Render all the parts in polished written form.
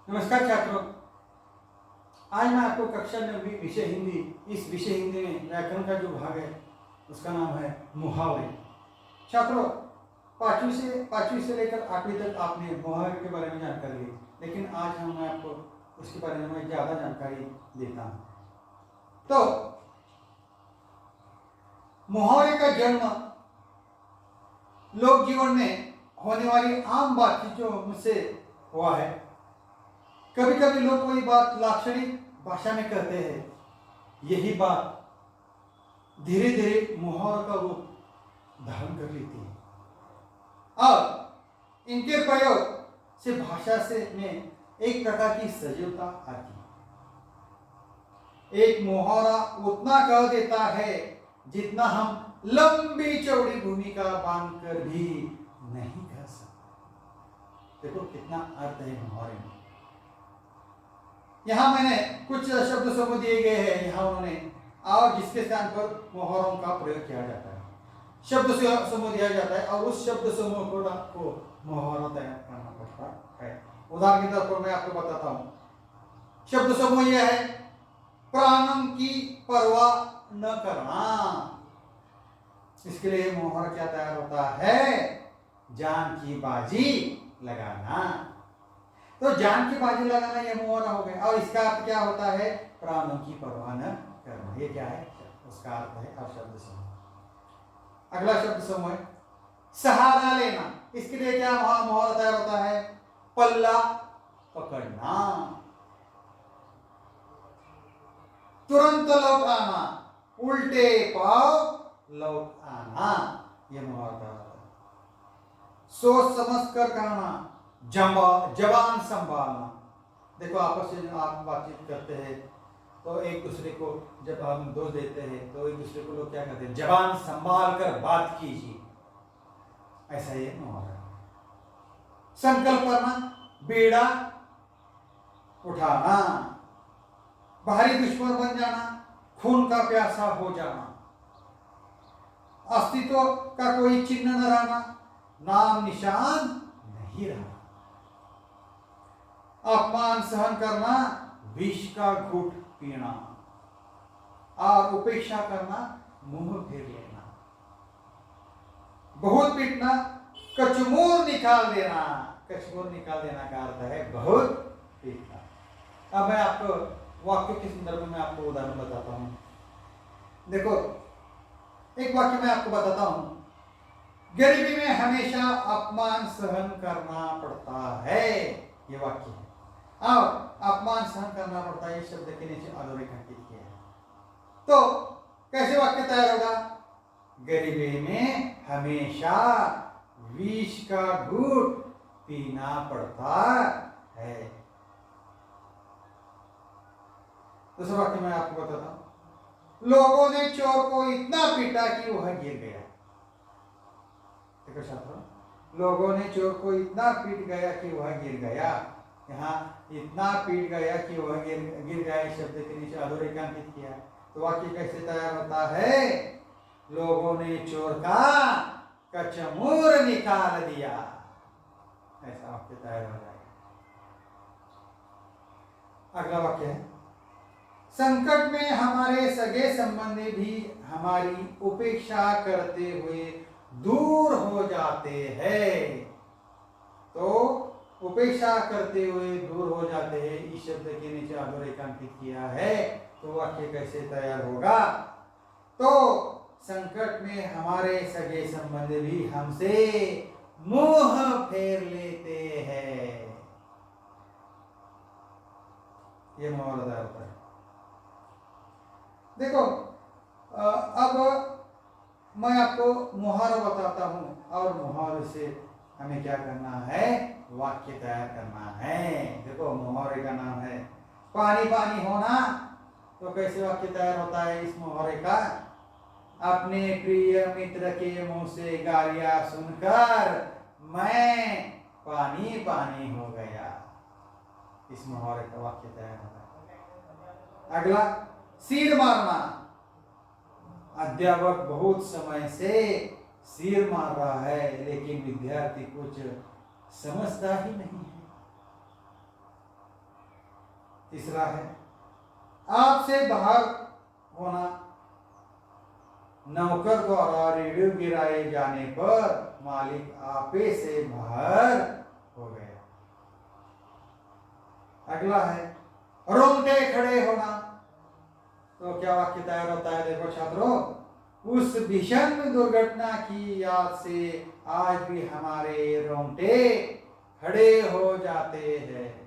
नमस्कार छात्रों। आज मैं आपको कक्षा 9वीं विषय हिंदी, इस विषय हिंदी में व्याकरण का जो भाग है उसका नाम है मुहावरे। छात्रों, पांचवी से लेकर 8वीं तक आपने मुहावरे के बारे में जानकारी ली, लेकिन आज मैं आपको उसके बारे में ज़्यादा जानकारी देता हूँ। तो मुहावरे का जन्म लोक जीवन में होने वाली आम बातचीतों से हुआ है। कभी कभी लोग कोई बात लाक्षणिक भाषा में कहते हैं, यही बात धीरे धीरे मुहावरों का रूप धारण कर लेती है और इनके प्रयोग से भाषा से में एक प्रकार की सजीवता आती है। एक मुहावरा उतना कह देता है जितना हम लंबी चौड़ी भूमिका बांधकर भी नहीं कह सकते। देखो कितना अर्थ है मुहावरे में। यहाँ मैंने कुछ शब्द समूह दिए गए हैं, यहाँ उन्होंने और जिसके स्थान पर मुहावरों का प्रयोग किया जाता है, शब्द समूह दिया जाता है और उस शब्द समूह को आपको मुहावरा तैयार करना पड़ता है। उदाहरण के तौर पर मैं आपको बताता हूँ। शब्द समूह यह है, प्राणम की परवाह न करना। इसके लिए मुहावरा क्या तैयार होता है? जान की बाजी लगाना। तो जान की बाजी लगाना यह मुहावरा हो गया। और इसका अर्थ क्या होता है? प्राणों की परवाह न करना। ये क्या है? उसका अर्थ है अब शब्द समूह। अगला शब्द समूह है सहारा लेना। इसके लिए क्या मुहावरा तैयार होता है? पल्ला पकड़ना, तुरंत लौट आना, उल्टे पांव लौट आना, यह मुहावरा तैयार होता है। सोच समझ कर कहना, जबान संभालना। देखो आपस में आप बातचीत करते हैं तो एक दूसरे को जब हम दोष देते हैं तो एक दूसरे को लोग क्या कहते हैं? जबान संभाल कर बात कीजिए, ऐसा ये मुहावरा है। संकल्प करना, बेड़ा उठाना, भारी दुश्मन बन जाना, खून का प्यासा हो जाना, अस्तित्व का कोई चिन्ह न रहना, नाम निशान नहीं रहना, अपमान सहन करना, विष का घूंट पीना और उपेक्षा करना, मुंह फेर लेना, बहुत पीटना, कचमूर निकाल देना। कचमूर निकाल देना का अर्थ है बहुत पीटना। अब मैं आपको वाक्य के संदर्भ में आपको उदाहरण बताता हूं। देखो एक वाक्य मैं आपको बताता हूं। गरीबी में हमेशा अपमान सहन करना पड़ता है, ये वाक्य है। और अपमान सहन करना पड़ता है, इस शब्द के नीचे अधोरेखांकित किया है। तो कैसे वाक्य तैयार होगा? गरीबी में हमेशा विष का घूंट पीना पड़ता है। दूसरा वाक्य मैं आपको बताता हूं। लोगों ने चोर को इतना पीटा कि वह गिर गया। देखो छात्रों, लोगों ने चोर को इतना पीट गया कि वह गिर गया। यहाँ इतना पीट गया कि वह गिर गया, इस शब्द के नीचे अधोरेखांकित किया। तो वाक्य कैसे तैयार होता है? लोगों ने चोर का कचमूर निकाल दिया, ऐसा वाक्य तैयार हो जाएगा। अगला वाक्य है संकट में हमारे सगे संबंधी भी हमारी उपेक्षा करते हुए दूर हो जाते हैं। तो उपेक्षा करते हुए दूर हो जाते हैं, इस शब्द के नीचे अधोरेखांकित किया है। तो वाक्य कैसे तैयार होगा? तो संकट में हमारे सगे संबंधी भी हमसे मुंह फेर लेते हैं, ये मुहावरा तैयार होता है। देखो अब मैं आपको मुहावरा बताता हूं और मुहावरे से हमें क्या करना है? वाक्य तैयार करना है। देखो मुहावरे का नाम है पानी पानी होना। तो कैसे वाक्य तैयार होता है इस मुहावरे का? अपने प्रिय मित्र के मुंह से गालियां सुनकर मैं पानी पानी हो गया, इस मुहावरे का वाक्य तैयार होता है। अगला सिर मारना। अध्यापक बहुत समय से सिर मार रहा है लेकिन विद्यार्थी कुछ समझता ही नहीं है। तीसरा है आपसे बाहर होना, नौकर द्वारा रेडियो गिराए जाने पर मालिक आपे से बाहर हो गया। अगला है रोंगटे खड़े होना। तो क्या वाक्य तैयार होता है? देखो छात्रों, उस भीषण दुर्घटना की याद से आज भी हमारे रोंगटे खड़े हो जाते हैं।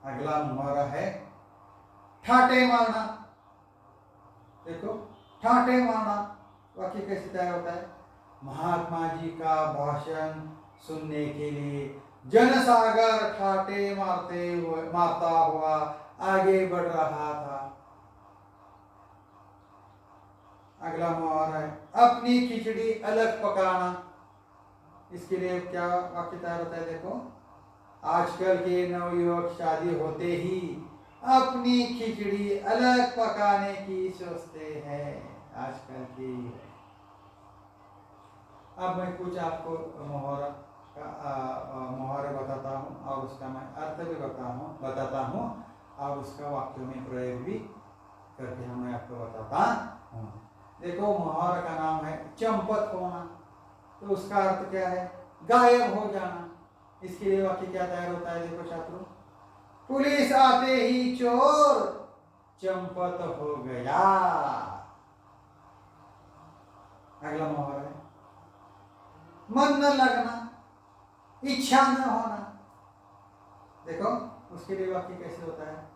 अगला मुहावरा है ठाटे मारना। देखो ठाटे मारना वाक्य कैसे तैयार होता है? महात्मा जी का भाषण सुनने के लिए जनसागर ठाटे मारता हुआ आगे बढ़ रहा था। अगला मुहावरा है अपनी खिचड़ी अलग पकाना। इसके लिए क्या वाक्य तैयार होता है? देखो आजकल के नवयुवक शादी होते ही अपनी खिचड़ी अलग पकाने की सोचते हैं आजकल की। अब मैं कुछ आपको मुहावरे बताता हूँ और उसका मैं अर्थ भी बताता हूँ और उसका वाक्यों में प्रयोग भी करके मैं आपको बताता हूँ। देखो मुहावरा का नाम है चंपत होना। तो उसका अर्थ क्या है? गायब हो जाना। इसके लिए वाक्य क्या तैयार होता है? देखो छात्रों, पुलिस आते ही चोर चंपत हो गया। अगला मुहावरा है मन न लगना, इच्छा न होना। देखो उसके लिए वाक्य कैसे होता है?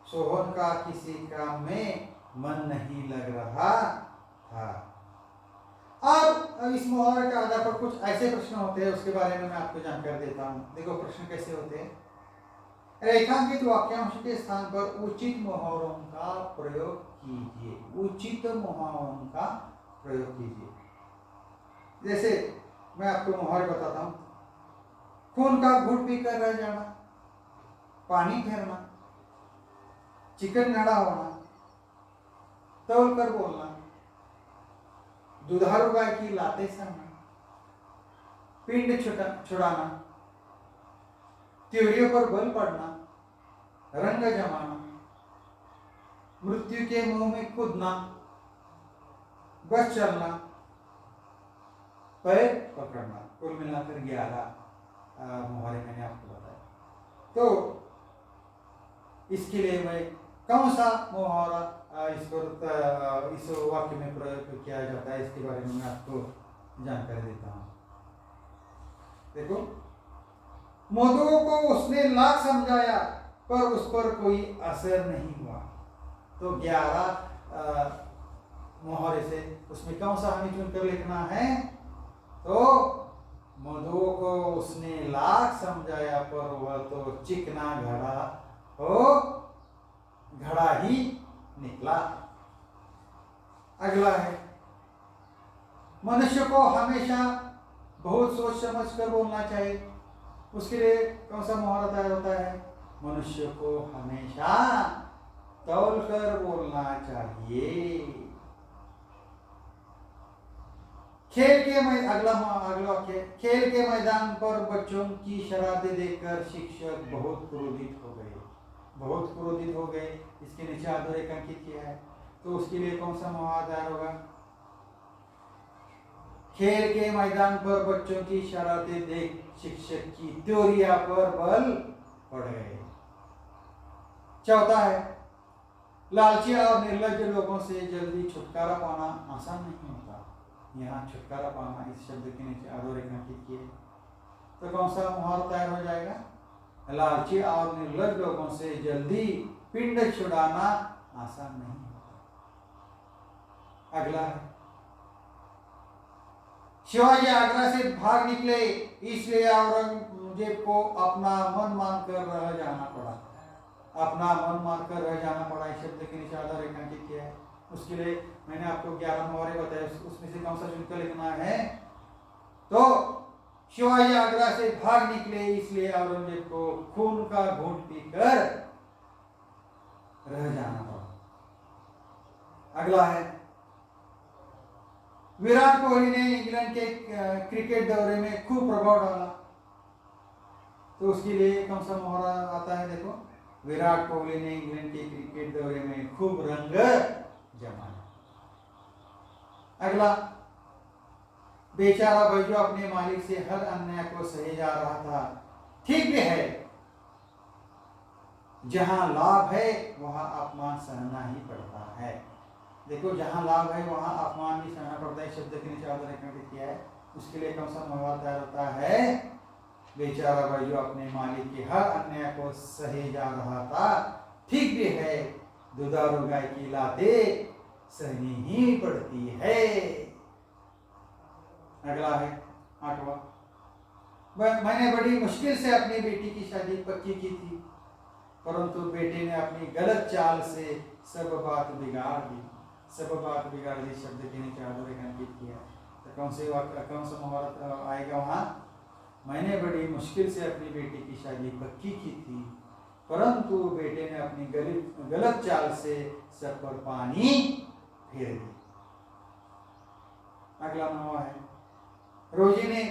सोहन का किसी काम में मन नहीं लग रहा था। और इस मुहावरे के आधार पर कुछ ऐसे प्रश्न होते हैं, उसके बारे में मैं आपको जानकारी देता हूं। देखो प्रश्न कैसे होते हैं? रेखांकित वाक्यांश के स्थान पर उचित मुहावरों का प्रयोग कीजिए। उचित मुहावरों का प्रयोग कीजिए। जैसे मैं आपको मुहावरे बताता हूं। खून का घूंट पीकर रह जाना, पानी फेरना, चिकन गड़ा होना, तौल कर बोलना, दुधारू गाय की लाते सहना, पिंड छुड़ाना, त्योरियों पर बल पड़ना, रंग जमाना, मृत्यु के मुंह में कूदना, बस चलना, पैर पकड़ना। कुल मिलाकर 11 मुहावरे मैंने आपको बताया। तो इसके लिए मैं कौन सा मुहावरा इस वाक्य में प्रयोग किया जाता है, इसके बारे में मैं आपको जानकारी देता हूं। देखो, मधु को उसने लाख समझाया पर उस पर कोई असर नहीं हुआ। तो 11 मुहावरे से उसमें कौन सा हमें चुनकर लिखना है? तो मधु को उसने लाख समझाया पर वह तो चिकना घड़ा ही निकला। अगला है मनुष्य को हमेशा बहुत सोच समझ कर बोलना चाहिए। उसके लिए कौन सा मुहावरा तैयार होता है? मनुष्य को हमेशा तौल कर बोलना चाहिए। खेल के मैदान पर बच्चों की शरारतें देखकर शिक्षक बहुत क्रोधित हो गए। इसके नीचे अधोरेखांकित किया है। तो उसके लिए कौन सा मुहावरा तैयार होगा? खेल के मैदान पर बच्चों की शरारतें देख शिक्षक की त्योरिया पर बल पड़ गए। चौथा है लालची और निर्लज्ज लोगों से जल्दी छुटकारा पाना आसान नहीं होता। यहाँ छुटकारा पाना इस शब्द के नीचे अधोरेखांकित किए। तो कौन सा मुहावरा तैयार हो जाएगा? लालची और निर्लज्ज लोगों से जल्दी पिंड छुड़ाना आसान नहीं होता। अगला है शिवाजी आगरा से भाग निकले इसलिए औरंगजेब को अपना मन मानकर रह जाना पड़ा। अपना मन मानकर रह जाना पड़ा इस शब्द के नीचे आधा रेखांकित किया है। उसके लिए मैंने आपको 11 मुहावरे बताए, उसमें से कौन सा चुनकर लिखना है? तो शिवाजी आगरा से भाग निकले इसलिए औरंगजेब को खून का घूंट पीकर रह जाना पड़ा। अगला है विराट कोहली ने इंग्लैंड के क्रिकेट दौरे में खूब प्रभाव डाला। तो उसके लिए कौन सा मोहरा आता है? देखो, विराट कोहली ने इंग्लैंड के क्रिकेट दौरे में खूब रंग जमाया। अगला, बेचारा भाई जो अपने मालिक से हर अन्याय को सहे जा रहा था। ठीक भी है, जहां लाभ है वहां अपमान सहना ही पड़ता है। देखो, जहां लाभ है वहां अपमान भी सहना पड़ता है। शब्द के नीचे आधार किया है, उसके लिए कौन सा मोहरा तैयार होता है? बेचारा भाई जो अपने मालिक के हर अन्याय को सहे जा रहा था। ठीक भी है, दुधारू गाय की लातें सहनी ही पड़ती है। अगला है 8वां, मैंने बड़ी मुश्किल से अपनी बेटी की शादी पक्की की थी, परंतु बेटे ने अपनी गलत चाल से सब बात बिगाड़ दी। सब बात बिगाड़ दी शब्द के नीचे अधोरेखित किया। तो कौन सा मुहावरा आएगा वहां? मैंने बड़ी मुश्किल से अपनी बेटी की शादी पक्की की थी, परंतु बेटे ने अपनी गलत चाल से सब पर पानी फेर दिया। अगला 9वां है, रोजी ने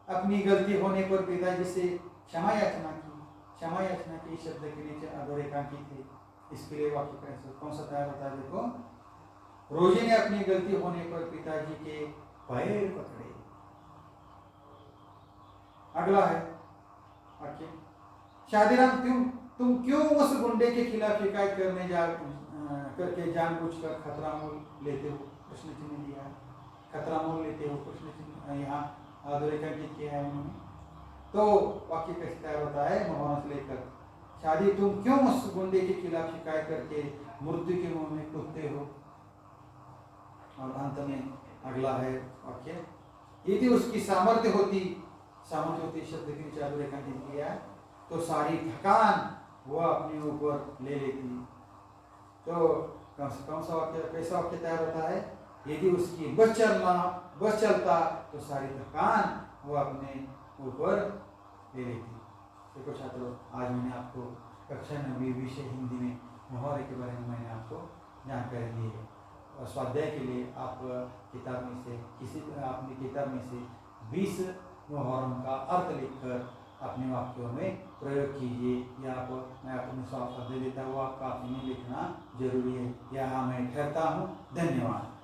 अपनी गलती होने पर पिताजी से क्षमा याचना की। क्षमा याचना की शब्द के नीचे अधोरेखांकित थे। इसके लिए वाक्य कौन सा तैयार होता है? देखो, रोजी ने अपनी गलती होने पर पिताजी के पैर पकड़े। अगला है वाक्य, शादीराम तुम क्यों उस गुंडे के खिलाफ शिकायत करके जानबूझकर खतरा मोल लेते हो? प्रश्न चिन्ह दिया है, खतरा मोल लेते हो, प्रश्न चिन्ह यहाँ अधोरेखांकित किया है उन्होंने। तो वाक्य कैसे तैयार होता है? मोहरा से लेकर, शादी तुम क्यों उस गुंडे के खिलाफ शिकायत करके मृत्यु के मुंह में कूदते हो? और अंत में अगला है वाक्य, यदि उसकी सामर्थ्य होती शब्द के नीचे अधोरेखांकित किया है, तो सारी थकान वो अपने ऊपर ले लेती। तो कौन सा वाक्य, कैसा वाक्य तैयार होता है? यदि उसकी बस चलता तो सारी थकान वो अपने ऊपर ले लेती। देखो छात्रों, आज मैंने आपको कक्षा 9वीं विषय हिंदी में मुहावरे के बारे में मैंने आपको जानकारी दी है। और स्वाध्याय के लिए आप किताब में से अपनी किताब में से 20 मुहावरों का अर्थ लिखकर अपने वाक्यों में प्रयोग कीजिए। या मैं अपने स्वाध्याय देता हुआ आपका आपने लिखना जरूरी है। यहाँ मैं ठहरता हूँ। धन्यवाद।